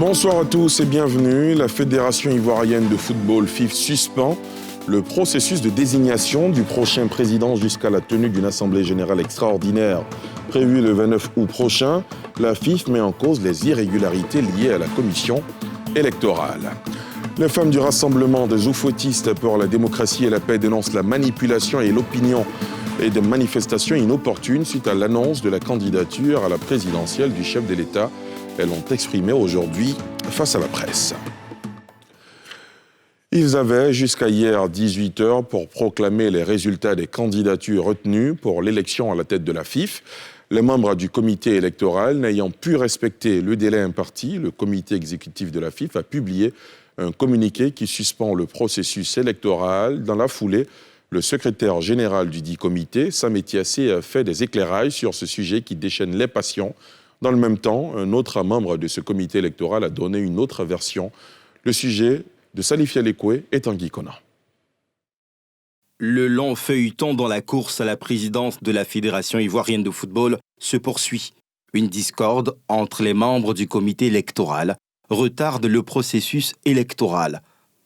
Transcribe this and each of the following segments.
Bonsoir à tous et bienvenue. La Fédération ivoirienne de football FIF suspend le processus de désignation du prochain président jusqu'à la tenue d'une assemblée générale extraordinaire prévue le 29 août prochain. La FIF met en cause les irrégularités liées à la commission électorale. Les femmes du Rassemblement des Oufouettistes pour la démocratie et la paix dénoncent la manipulation et l'opinion et des manifestations inopportunes suite à l'annonce de la candidature à la présidentielle du chef de l'État. Elles l'ont exprimé aujourd'hui face à la presse. Ils avaient jusqu'à hier 18h pour proclamer les résultats des candidatures retenues pour l'élection à la tête de la FIF. Les membres du comité électoral n'ayant pu respecter le délai imparti, le comité exécutif de la FIF a publié un communiqué qui suspend le processus électoral. Dans la foulée, le secrétaire général du dit comité, Sam Tiassé, a fait des éclairages sur ce sujet qui déchaîne les passions. Dans le même temps, un autre membre de ce comité électoral a donné une autre version. Le sujet de Salif Yalekwe est en Guikona. Le long feuilleton dans la course à la présidence de la Fédération ivoirienne de football se poursuit. Une discorde entre les membres du comité électoral retarde le processus électoral.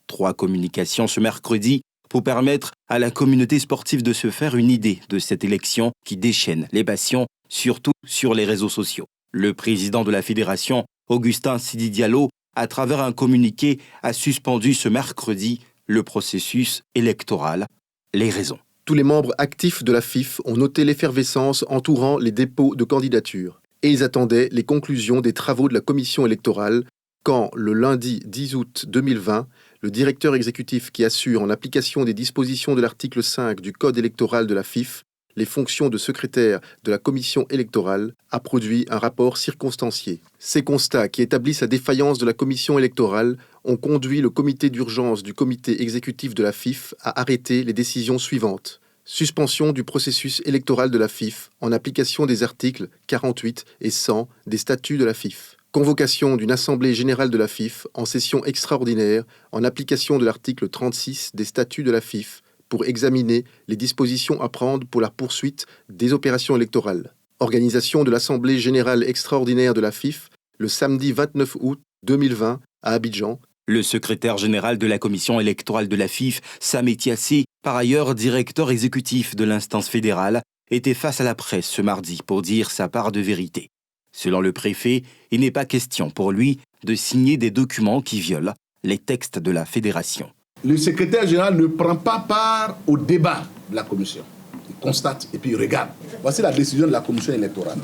3 communications ce mercredi pour permettre à la communauté sportive de se faire une idée de cette élection qui déchaîne les passions, surtout sur les réseaux sociaux. Le président de la fédération, Augustin Sidi Diallo, à travers un communiqué, a suspendu ce mercredi le processus électoral. Les raisons. Tous les membres actifs de la FIF ont noté l'effervescence entourant les dépôts de candidatures et ils attendaient les conclusions des travaux de la commission électorale quand, le lundi 10 août 2020, le directeur exécutif qui assure, en application des dispositions de l'article 5 du Code électoral de la FIF, les fonctions de secrétaire de la commission électorale, a produit un rapport circonstancié. Ces constats qui établissent la défaillance de la commission électorale ont conduit le comité d'urgence du comité exécutif de la FIF à arrêter les décisions suivantes. Suspension du processus électoral de la FIF en application des articles 48 et 100 des statuts de la FIF. Convocation d'une assemblée générale de la FIF en session extraordinaire en application de l'article 36 des statuts de la FIF pour examiner les dispositions à prendre pour la poursuite des opérations électorales. Organisation de l'Assemblée générale extraordinaire de la FIF le samedi 29 août 2020 à Abidjan. Le secrétaire général de la commission électorale de la FIF, Sam Tiassé, par ailleurs directeur exécutif de l'instance fédérale, était face à la presse ce mardi pour dire sa part de vérité. Selon le préfet, il n'est pas question pour lui de signer des documents qui violent les textes de la fédération. Le secrétaire général ne prend pas part au débat de la commission. Il constate et puis il regarde. Voici la décision de la commission électorale.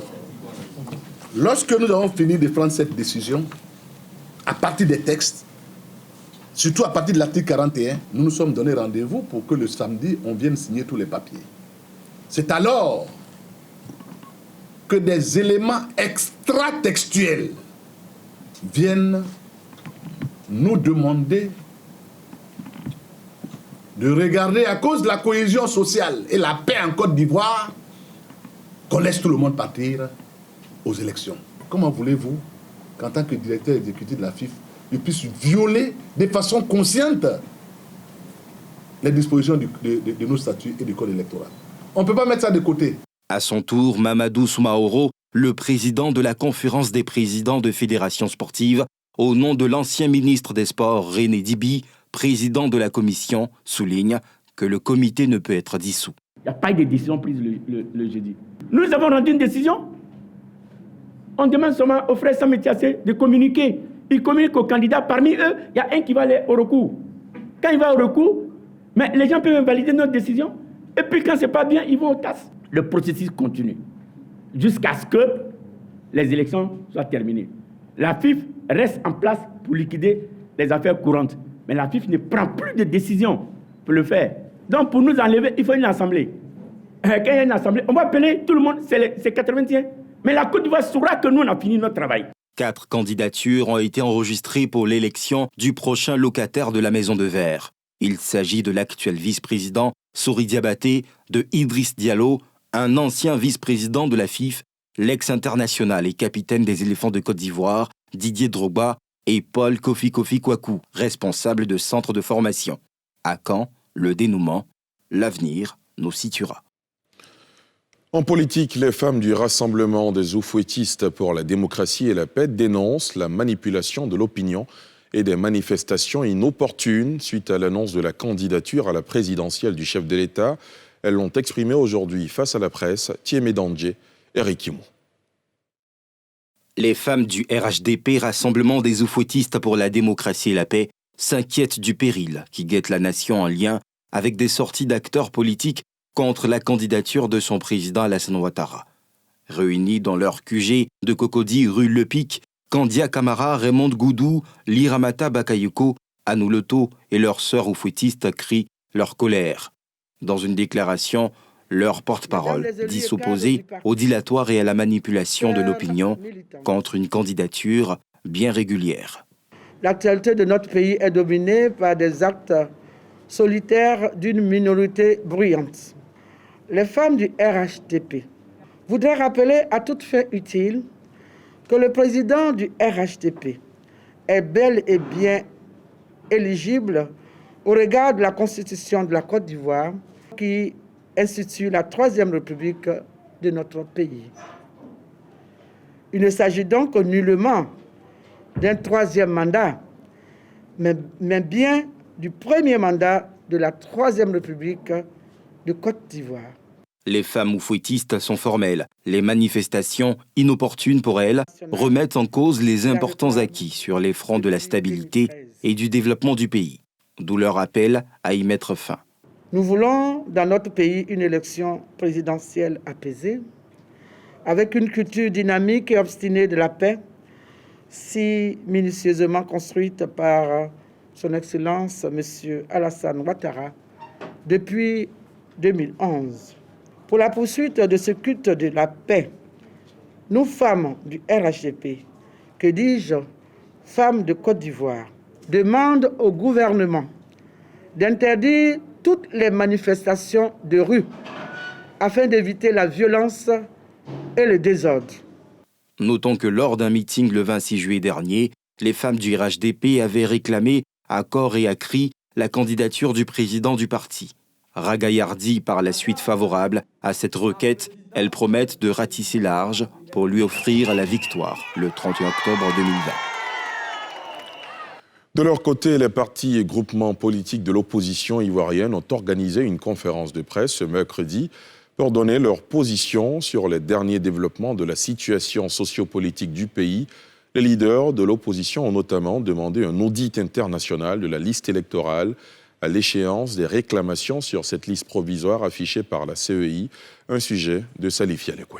Lorsque nous avons fini de prendre cette décision, à partir des textes, surtout à partir de l'article 41, nous nous sommes donné rendez-vous pour que le samedi, on vienne signer tous les papiers. C'est alors que des éléments extra-textuels viennent nous demander de regarder, à cause de la cohésion sociale et la paix en Côte d'Ivoire, qu'on laisse tout le monde partir aux élections. Comment voulez-vous qu'en tant que directeur exécutif de la FIF, je puisse violer de façon consciente les dispositions de nos statuts et du Code électoral? On ne peut pas mettre ça de côté. À son tour, Mamadou Soumaoro, le président de la conférence des présidents de fédérations sportives, au nom de l'ancien ministre des Sports René Dibi, président de la commission, souligne que le comité ne peut être dissous. Il n'y a pas eu de décision prise le jeudi. Nous avons rendu une décision. On demande seulement au frère Sam Tiassé de communiquer. Il communique aux candidats. Parmi eux, il y a un qui va aller au recours. Quand il va au recours, mais les gens peuvent valider notre décision. Et puis quand ce n'est pas bien, ils vont au TAS. Le processus continue jusqu'à ce que les élections soient terminées. La FIF reste en place pour liquider les affaires courantes. Mais la FIF ne prend plus de décision pour le faire. Donc pour nous enlever, il faut une assemblée. Quand il y a une assemblée, on va appeler tout le monde, c'est 81. Mais la Côte d'Ivoire saura que nous, on a fini notre travail. 4 candidatures ont été enregistrées pour l'élection du prochain locataire de la Maison de Verre. Il s'agit de l'actuel vice-président Sori Diabaté, de Idriss Diallo, un ancien vice-président de la FIF, l'ex-international et capitaine des éléphants de Côte d'Ivoire, Didier Drogba, et Paul Kofi Kwaku, responsable de centre de formation. À quand le dénouement? L'avenir nous situera. En politique, les femmes du Rassemblement des oufouettistes pour la démocratie et la paix dénoncent la manipulation de l'opinion et des manifestations inopportunes suite à l'annonce de la candidature à la présidentielle du chef de l'État. Elles l'ont exprimé aujourd'hui face à la presse. Thiemé Dandje, Eric Imo. Les femmes du RHDP, Rassemblement des oufouettistes pour la démocratie et la paix, s'inquiètent du péril qui guette la nation en lien avec des sorties d'acteurs politiques contre la candidature de son président Alassane Ouattara. Réunis dans leur QG de Cocody, rue Le Pic, Kandia Camara, Raymond Goudou, Liramata Bakayoko, Anou Leto et leurs sœurs oufouettistes crient leur colère. Dans une déclaration, leur porte-parole dit s'opposer au dilatoire et à la manipulation de l'opinion contre une candidature bien régulière. L'actualité de notre pays est dominée par des actes solitaires d'une minorité bruyante. Les femmes du RHDP voudraient rappeler à toute fin utile que le président du RHDP est bel et bien éligible au regard de la Constitution de la Côte d'Ivoire qui institue la Troisième République de notre pays. Il ne s'agit donc nullement d'un troisième mandat, mais bien du premier mandat de la Troisième République de Côte d'Ivoire. Les femmes oufouettistes sont formelles. Les manifestations, inopportunes pour elles, remettent en cause les importants acquis sur les fronts de la stabilité et du développement du pays, d'où leur appel à y mettre fin. Nous voulons dans notre pays une élection présidentielle apaisée, avec une culture dynamique et obstinée de la paix, si minutieusement construite par son Excellence M. Alassane Ouattara depuis 2011. Pour la poursuite de ce culte de la paix, nous, femmes du RHDP, que dis-je, femmes de Côte d'Ivoire, demandons au gouvernement d'interdire toutes les manifestations de rue afin d'éviter la violence et le désordre. Notons que lors d'un meeting le 26 juillet dernier, les femmes du RHDP avaient réclamé à corps et à cri la candidature du président du parti. Ragaillardi par la suite favorable à cette requête, elles promettent de ratisser large pour lui offrir la victoire le 31 octobre 2020. De leur côté, les partis et groupements politiques de l'opposition ivoirienne ont organisé une conférence de presse ce mercredi pour donner leur position sur les derniers développements de la situation sociopolitique du pays. Les leaders de l'opposition ont notamment demandé un audit international de la liste électorale à l'échéance des réclamations sur cette liste provisoire affichée par la CEI, un sujet de Salif Yalekwe.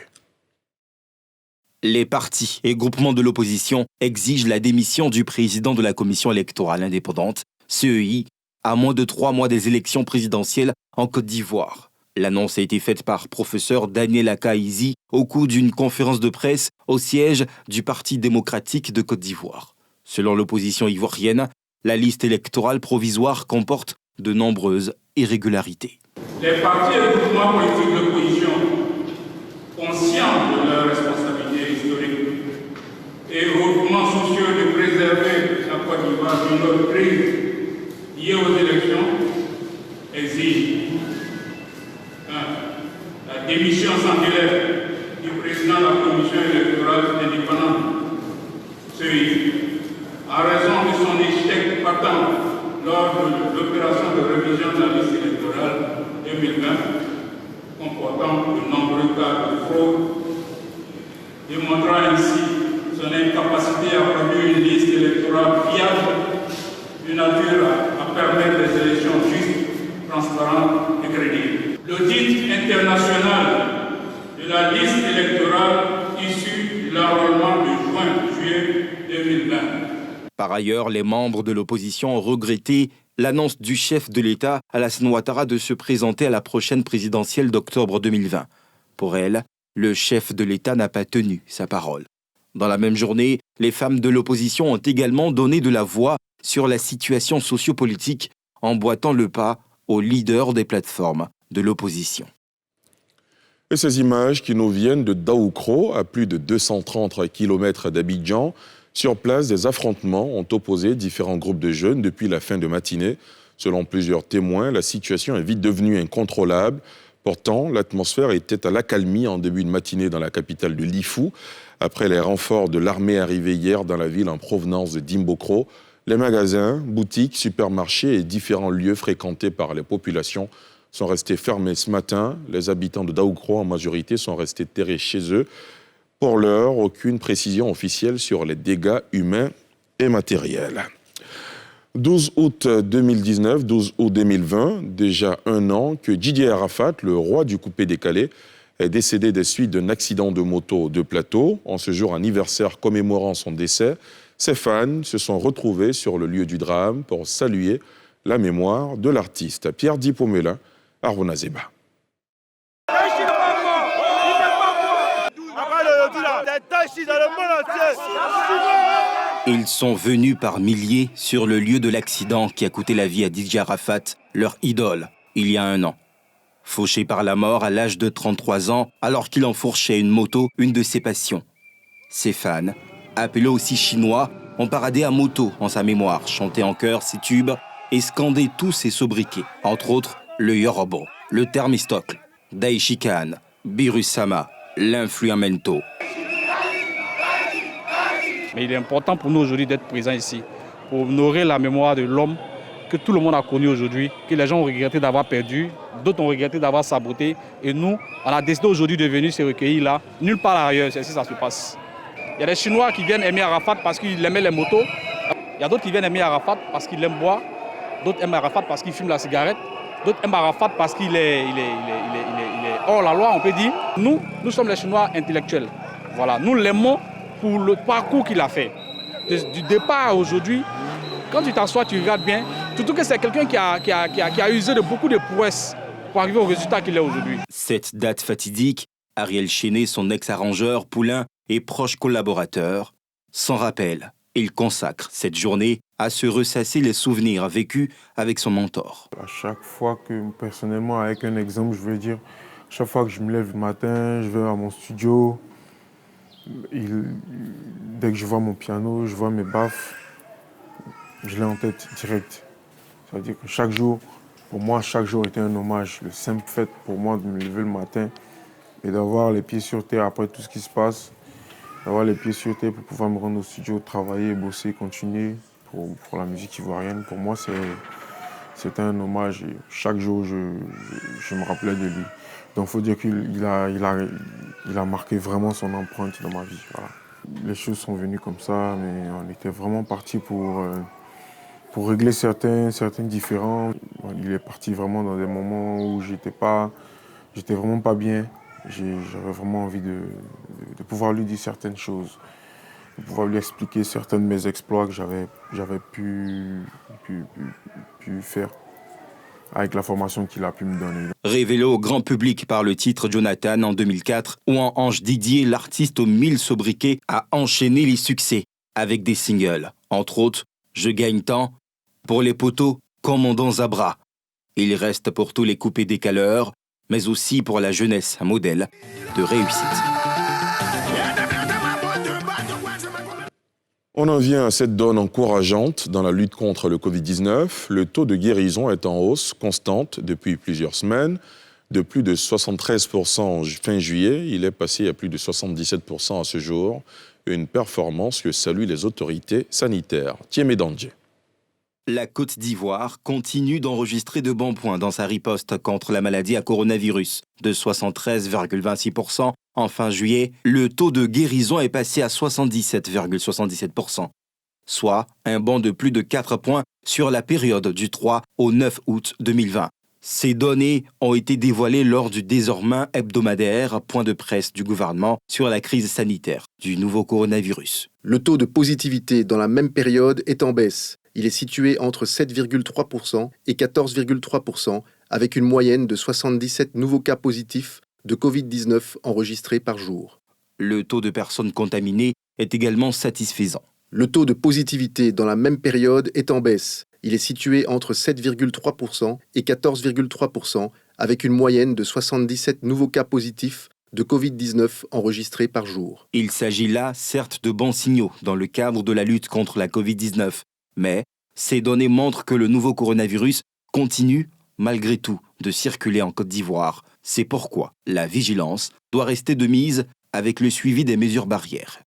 Les partis et groupements de l'opposition exigent la démission du président de la commission électorale indépendante, CEI, à moins de 3 mois des élections présidentielles en Côte d'Ivoire. L'annonce a été faite par professeur Daniel Akaïzi au cours d'une conférence de presse au siège du Parti démocratique de Côte d'Ivoire. Selon l'opposition ivoirienne, la liste électorale provisoire comporte de nombreuses irrégularités. Les partis et groupements politiques d'opposition, conscients de leurs responsabilités historiques et groupements sociaux de préserver la Côte d'Ivoire d'une autre crise liée aux élections, exigent 1. La démission sans délai du président de la commission électorale indépendante, CEI, en raison de son échec patent lors de l'opération de révision de la liste électorale 2020, comportant de nombreux cas de fraude, démontrant ainsi son incapacité à produire une liste électorale fiable, de nature à permettre des élections justes, transparentes et crédibles. L'audit international de la liste électorale issue de l'enrôlement de juin-juillet 2020. Par ailleurs, les membres de l'opposition ont regretté l'annonce du chef de l'État, Alassane Ouattara, de se présenter à la prochaine présidentielle d'octobre 2020. Pour elle, le chef de l'État n'a pas tenu sa parole. Dans la même journée, les femmes de l'opposition ont également donné de la voix sur la situation sociopolitique, emboîtant le pas aux leaders des plateformes de l'opposition. Et ces images qui nous viennent de Daoukro, à plus de 230 km d'Abidjan. Sur place, des affrontements ont opposé différents groupes de jeunes depuis la fin de matinée. Selon plusieurs témoins, la situation est vite devenue incontrôlable. Pourtant, l'atmosphère était à l'accalmie en début de matinée dans la capitale de Lifou. Après les renforts de l'armée arrivés hier dans la ville en provenance de Dimbokro, les magasins, boutiques, supermarchés et différents lieux fréquentés par les populations sont restés fermés ce matin. Les habitants de Daoukro, en majorité, sont restés terrés chez eux. Pour l'heure, aucune précision officielle sur les dégâts humains et matériels. 12 août 2019, 12 août 2020, déjà un an que Didier Arafat, le roi du coupé-décalé, est décédé des suites d'un accident de moto de plateau. En ce jour anniversaire commémorant son décès, ses fans se sont retrouvés sur le lieu du drame pour saluer la mémoire de l'artiste. Pierre Dipomelin, Arona Zeba. Ils sont venus par milliers sur le lieu de l'accident qui a coûté la vie à Didier Arafat, leur idole, il y a un an. Fauché par la mort à l'âge de 33 ans, alors qu'il enfourchait une moto, une de ses passions. Ses fans, appelés aussi chinois, ont paradé à moto en sa mémoire, chanté en chœur ses tubes et scandé tous ses sobriquets, entre autres le Yorobo, le Thermistocle, Daishikan, Birusama, l'Influamento. Mais il est important pour nous aujourd'hui d'être présents ici, pour honorer la mémoire de l'homme que tout le monde a connu aujourd'hui, que les gens ont regretté d'avoir perdu, d'autres ont regretté d'avoir saboté. Et nous, on a décidé aujourd'hui de venir se recueillir là, nulle part ailleurs, c'est ainsi que ça se passe. Il y a des Chinois qui viennent aimer Arafat parce qu'ils aimaient les motos. Il y a d'autres qui viennent aimer Arafat parce qu'ils aiment boire. D'autres aiment Arafat parce qu'il fume la cigarette. D'autres aiment Arafat parce qu'il est hors la loi, on peut dire. Nous sommes les Chinois intellectuels. Voilà, nous l'aimons pour le parcours qu'il a fait. Du départ à aujourd'hui, quand tu t'assois, tu regardes bien, surtout que c'est quelqu'un qui a usé de beaucoup de prouesses pour arriver au résultat qu'il est aujourd'hui. Cette date fatidique, Ariel Chéné, son ex-arrangeur, Poulain et proche collaborateur, s'en rappelle. Il consacre cette journée à se ressasser les souvenirs vécus avec son mentor. À chaque fois que, personnellement, avec un exemple, je veux dire, chaque fois que je me lève le matin, je vais à mon studio, dès que je vois mon piano, je vois mes baffes, je l'ai en tête direct. C'est-à-dire que chaque jour, pour moi, chaque jour était un hommage. Le simple fait pour moi de me lever le matin et d'avoir les pieds sur terre après tout ce qui se passe, d'avoir les pieds sur terre pour pouvoir me rendre au studio, travailler, bosser, continuer pour la musique ivoirienne, pour moi, c'était un hommage. Et chaque jour, je me rappelais de lui. Donc, il faut dire qu'il a marqué vraiment son empreinte dans ma vie. Voilà. Les choses sont venues comme ça, mais on était vraiment parti pour régler certains différends. Il est parti vraiment dans des moments où j'étais vraiment pas bien. J'avais vraiment envie de pouvoir lui dire certaines choses, de pouvoir lui expliquer certains de mes exploits que j'avais pu faire avec la formation qu'il a pu me donner. Révélé au grand public par le titre Jonathan en 2004, où en Ange Didier, l'artiste aux 1000 sobriquets, a enchaîné les succès avec des singles, entre autres Je gagne tant, Pour les poteaux, Commandant Zabra. Il reste pour tous les coupés décaleurs, mais aussi pour la jeunesse un modèle de réussite. On en vient à cette donne encourageante dans la lutte contre le Covid-19. Le taux de guérison est en hausse constante depuis plusieurs semaines. De plus de 73% fin juillet, il est passé à plus de 77% à ce jour. Une performance que saluent les autorités sanitaires. Thiemé Dandje. La Côte d'Ivoire continue d'enregistrer de bons points dans sa riposte contre la maladie à coronavirus. De 73,26% en fin juillet, le taux de guérison est passé à 77,77%, soit un bond de plus de 4 points sur la période du 3 au 9 août 2020. Ces données ont été dévoilées lors du désormais hebdomadaire point de presse du gouvernement sur la crise sanitaire du nouveau coronavirus. Le taux de positivité dans la même période est en baisse. Il est situé entre 7,3% et 14,3%, avec une moyenne de 77 nouveaux cas positifs de Covid-19 enregistrés par jour. Le taux de personnes contaminées est également satisfaisant. Le taux de positivité dans la même période est en baisse. Il est situé entre 7,3% et 14,3%, avec une moyenne de 77 nouveaux cas positifs de Covid-19 enregistrés par jour. Il s'agit là, certes, de bons signaux dans le cadre de la lutte contre la Covid-19. Mais ces données montrent que le nouveau coronavirus continue, malgré tout, de circuler en Côte d'Ivoire, C'est pourquoi la vigilance doit rester de mise avec le suivi des mesures barrières.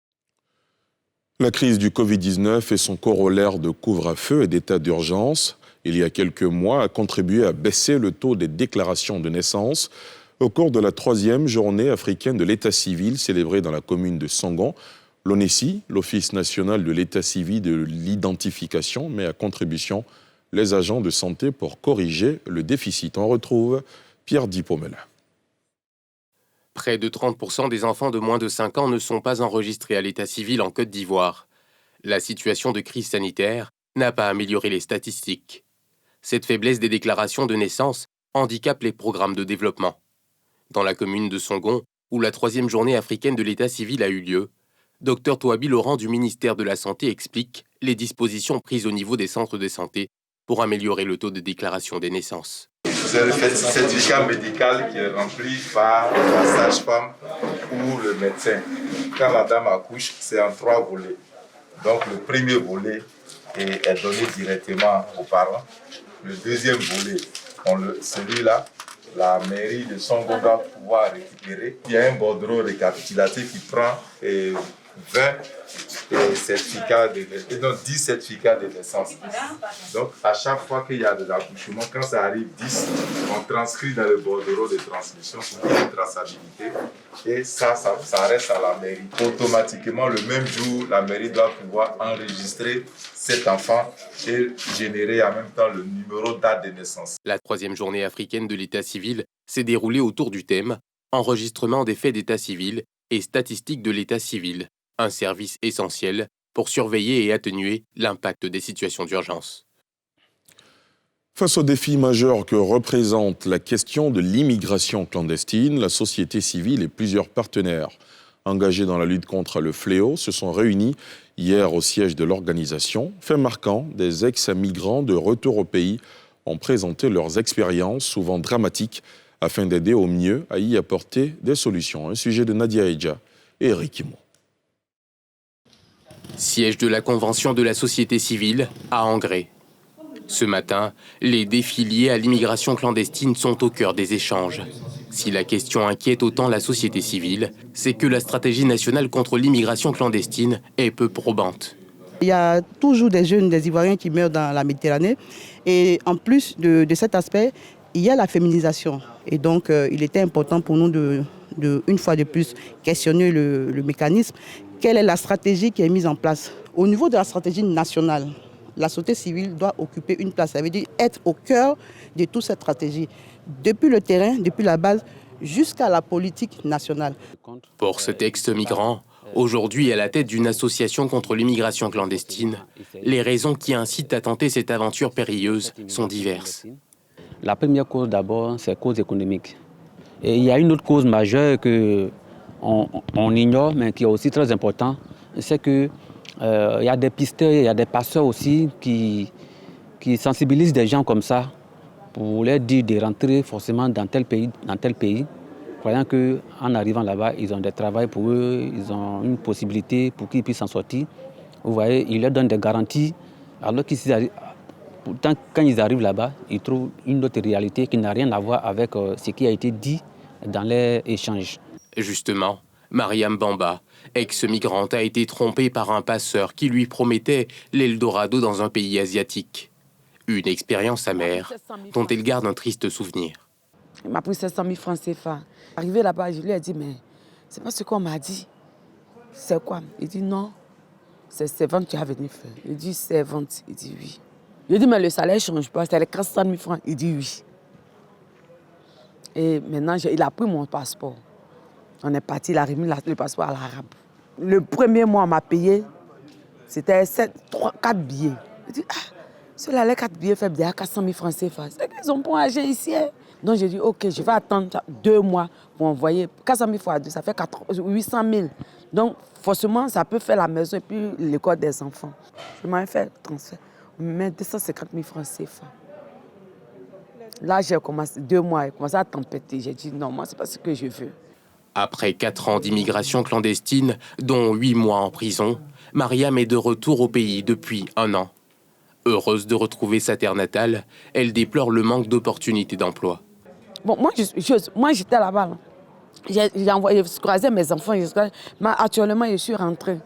La crise du Covid-19 et son corollaire de couvre-feu et d'état d'urgence, il y a quelques mois, a contribué à baisser le taux des déclarations de naissance au cours de la 3e journée africaine de l'état civil célébrée dans la commune de Songon. L'ONECI, l'Office national de l'état civil de l'identification, met à contribution les agents de santé pour corriger le déficit. On retrouve Pierre Dipomela. Près de 30% des enfants de moins de 5 ans ne sont pas enregistrés à l'état civil en Côte d'Ivoire. La situation de crise sanitaire n'a pas amélioré les statistiques. Cette faiblesse des déclarations de naissance handicape les programmes de développement. Dans la commune de Songon, où la 3e journée africaine de l'état civil a eu lieu, Dr Touabi Laurent du ministère de la Santé explique les dispositions prises au niveau des centres de santé pour améliorer le taux de déclaration des naissances. C'est le certificat médical qui est rempli par la sage-femme ou le médecin. Quand la dame accouche, c'est en 3 volets. Donc le premier volet est donné directement aux parents. Le deuxième volet, celui-là, la mairie de Songon doit pouvoir récupérer. Il y a un bordereau récapitulatif qui prend 10 certificats de naissance. Donc, à chaque fois qu'il y a de l'accouchement, quand ça arrive 10, on transcrit dans le bordereau de transmission pour une traçabilité. Et ça reste à la mairie. Automatiquement, le même jour, la mairie doit pouvoir enregistrer cet enfant et générer en même temps le numéro date de naissance. La 3e journée africaine de l'état civil s'est déroulée autour du thème « Enregistrement des faits d'état civil et statistiques de l'état civil ». Un service essentiel pour surveiller et atténuer l'impact des situations d'urgence. Face aux défis majeurs que représente la question de l'immigration clandestine, la société civile et plusieurs partenaires engagés dans la lutte contre le fléau se sont réunis hier au siège de l'organisation. Fait marquant, des ex-migrants de retour au pays ont présenté leurs expériences, souvent dramatiques, afin d'aider au mieux à y apporter des solutions. Un sujet de Nadia Eja et Eric Imo. Siège de la Convention de la société civile à Angré. Ce matin, les défis liés à l'immigration clandestine sont au cœur des échanges. Si la question inquiète autant la société civile, c'est que la stratégie nationale contre l'immigration clandestine est peu probante. Il y a toujours des jeunes, des Ivoiriens qui meurent dans la Méditerranée. Et en plus de cet aspect, il y a la féminisation. Et donc, il était important pour nous de une fois de plus, questionner le mécanisme. Quelle est la stratégie qui est mise en place? Au niveau de la stratégie nationale, la société civile doit occuper une place. Ça veut dire être au cœur de toute cette stratégie, depuis le terrain, depuis la base, jusqu'à la politique nationale. Pour cet ex-migrant, aujourd'hui à la tête d'une association contre l'immigration clandestine, les raisons qui incitent à tenter cette aventure périlleuse sont diverses. La première cause d'abord, c'est la cause économique. Et il y a une autre cause majeure qu'on ignore, mais qui est aussi très importante, c'est qu'il y a des pisteurs, il y a des passeurs aussi qui sensibilisent des gens comme ça pour leur dire de rentrer forcément dans tel pays, croyant qu'en arrivant là-bas, ils ont des travails pour eux, ils ont une possibilité pour qu'ils puissent s'en sortir. Vous voyez, ils leur donnent des garanties, alors pourtant, quand ils arrivent là-bas, ils trouvent une autre réalité qui n'a rien à voir avec ce qui a été dit dans les échanges. Justement, Mariam Bamba, ex-migrante, a été trompée par un passeur qui lui promettait l'Eldorado dans un pays asiatique. Une expérience amère dont elle garde un triste souvenir. Il m'a pris 700 000 francs CFA. Arrivé là-bas, je lui ai dit, mais c'est pas ce qu'on m'a dit. C'est quoi? Il dit non, c'est vente que tu as venu faire. Il dit c'est vente. Il dit oui. Je dis, mais le salaire ne change pas, c'est les 400 000 francs. Il dit oui. Et maintenant, il a pris mon passeport. On est parti, il a remis le passeport à l'arabe. Le premier mois, on m'a payé, c'était 4 billets. Il dit, ceux-là, les 4 billets, fait déjà 400 000 francs CFA. C'est qu'ils ont pas âgé ici. Hein. Donc j'ai dit, OK, je vais attendre 2 mois pour envoyer 400 000 fois 2, ça fait 800 000. Donc, forcément, ça peut faire la maison et puis l'école des enfants. Je m'en ai fait le transfert. Mais 250 000 francs CFA. Là, j'ai commencé 2 mois, j'ai commencé à tempêter. J'ai dit non, moi, c'est pas ce que je veux. Après 4 ans d'immigration clandestine, dont 8 mois en prison, Mariam est de retour au pays depuis 1 an. Heureuse de retrouver sa terre natale, elle déplore le manque d'opportunités d'emploi. Bon, moi j'étais là-bas. Là. J'ai croisé mes enfants, mais actuellement, je suis rentrée.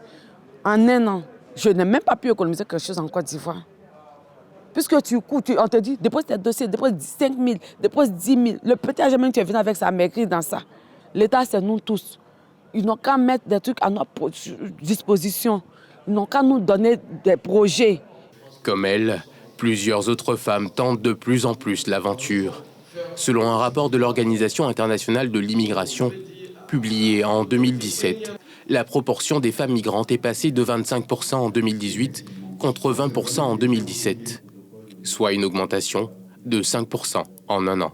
En un an, je n'ai même pas pu économiser quelque chose en Côte d'Ivoire. Puisque tu cours, on te dit, dépose tes dossiers, dépose 5 000, dépose 10 000. Le petit âge même, tu es venu avec ça, m'écrit dans ça. L'État, c'est nous tous. Ils n'ont qu'à mettre des trucs à notre disposition. Ils n'ont qu'à nous donner des projets. Comme elle, plusieurs autres femmes tentent de plus en plus l'aventure. Selon un rapport de l'Organisation internationale de l'immigration, publié en 2017, la proportion des femmes migrantes est passée de 25% en 2018 contre 20% en 2017, soit une augmentation de 5% en un an.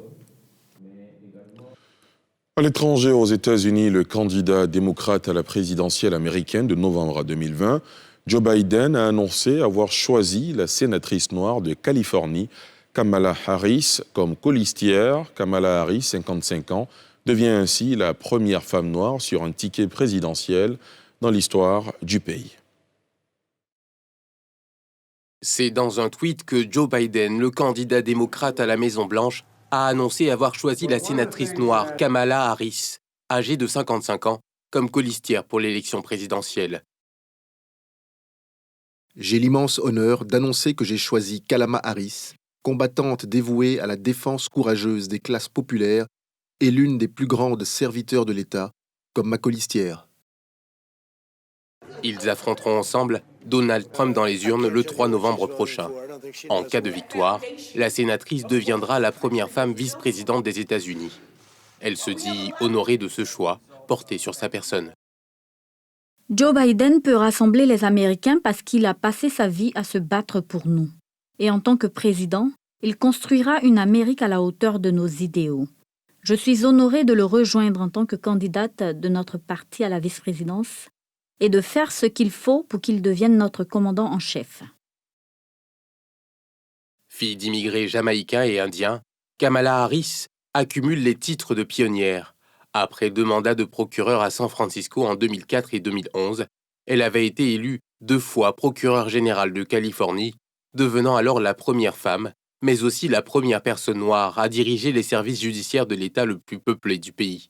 À l'étranger, aux États-Unis, le candidat démocrate à la présidentielle américaine de novembre 2020, Joe Biden a annoncé avoir choisi la sénatrice noire de Californie, Kamala Harris, comme colistière. Kamala Harris, 55 ans, devient ainsi la première femme noire sur un ticket présidentiel dans l'histoire du pays. C'est dans un tweet que Joe Biden, le candidat démocrate à la Maison-Blanche, a annoncé avoir choisi la sénatrice noire Kamala Harris, âgée de 55 ans, comme colistière pour l'élection présidentielle. J'ai l'immense honneur d'annoncer que j'ai choisi Kamala Harris, combattante dévouée à la défense courageuse des classes populaires et l'une des plus grandes serviteurs de l'État, comme ma colistière. Ils affronteront ensemble Donald Trump dans les urnes le 3 novembre prochain. En cas de victoire, la sénatrice deviendra la première femme vice-présidente des États-Unis. Elle se dit honorée de ce choix porté sur sa personne. Joe Biden peut rassembler les Américains parce qu'il a passé sa vie à se battre pour nous. Et en tant que président, il construira une Amérique à la hauteur de nos idéaux. Je suis honorée de le rejoindre en tant que candidate de notre parti à la vice-présidence et de faire ce qu'il faut pour qu'il devienne notre commandant en chef. Fille d'immigrés jamaïcains et indiens, Kamala Harris accumule les titres de pionnière. Après 2 mandats de procureur à San Francisco en 2004 et 2011, elle avait été élue 2 fois procureure générale de Californie, devenant alors la première femme, mais aussi la première personne noire à diriger les services judiciaires de l'État le plus peuplé du pays.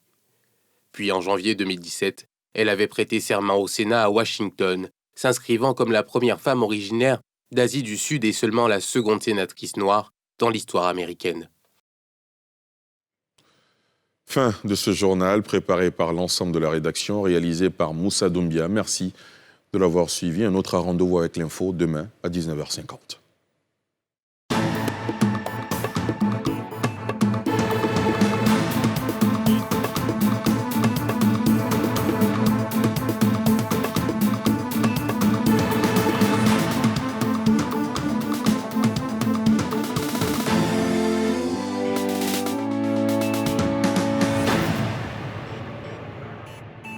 Puis en janvier 2017, elle avait prêté serment au Sénat à Washington, s'inscrivant comme la première femme originaire d'Asie du Sud et seulement la seconde sénatrice noire dans l'histoire américaine. Fin de ce journal préparé par l'ensemble de la rédaction, réalisé par Moussa Doumbia. Merci de l'avoir suivi. Un autre rendez-vous avec l'info demain à 19h50.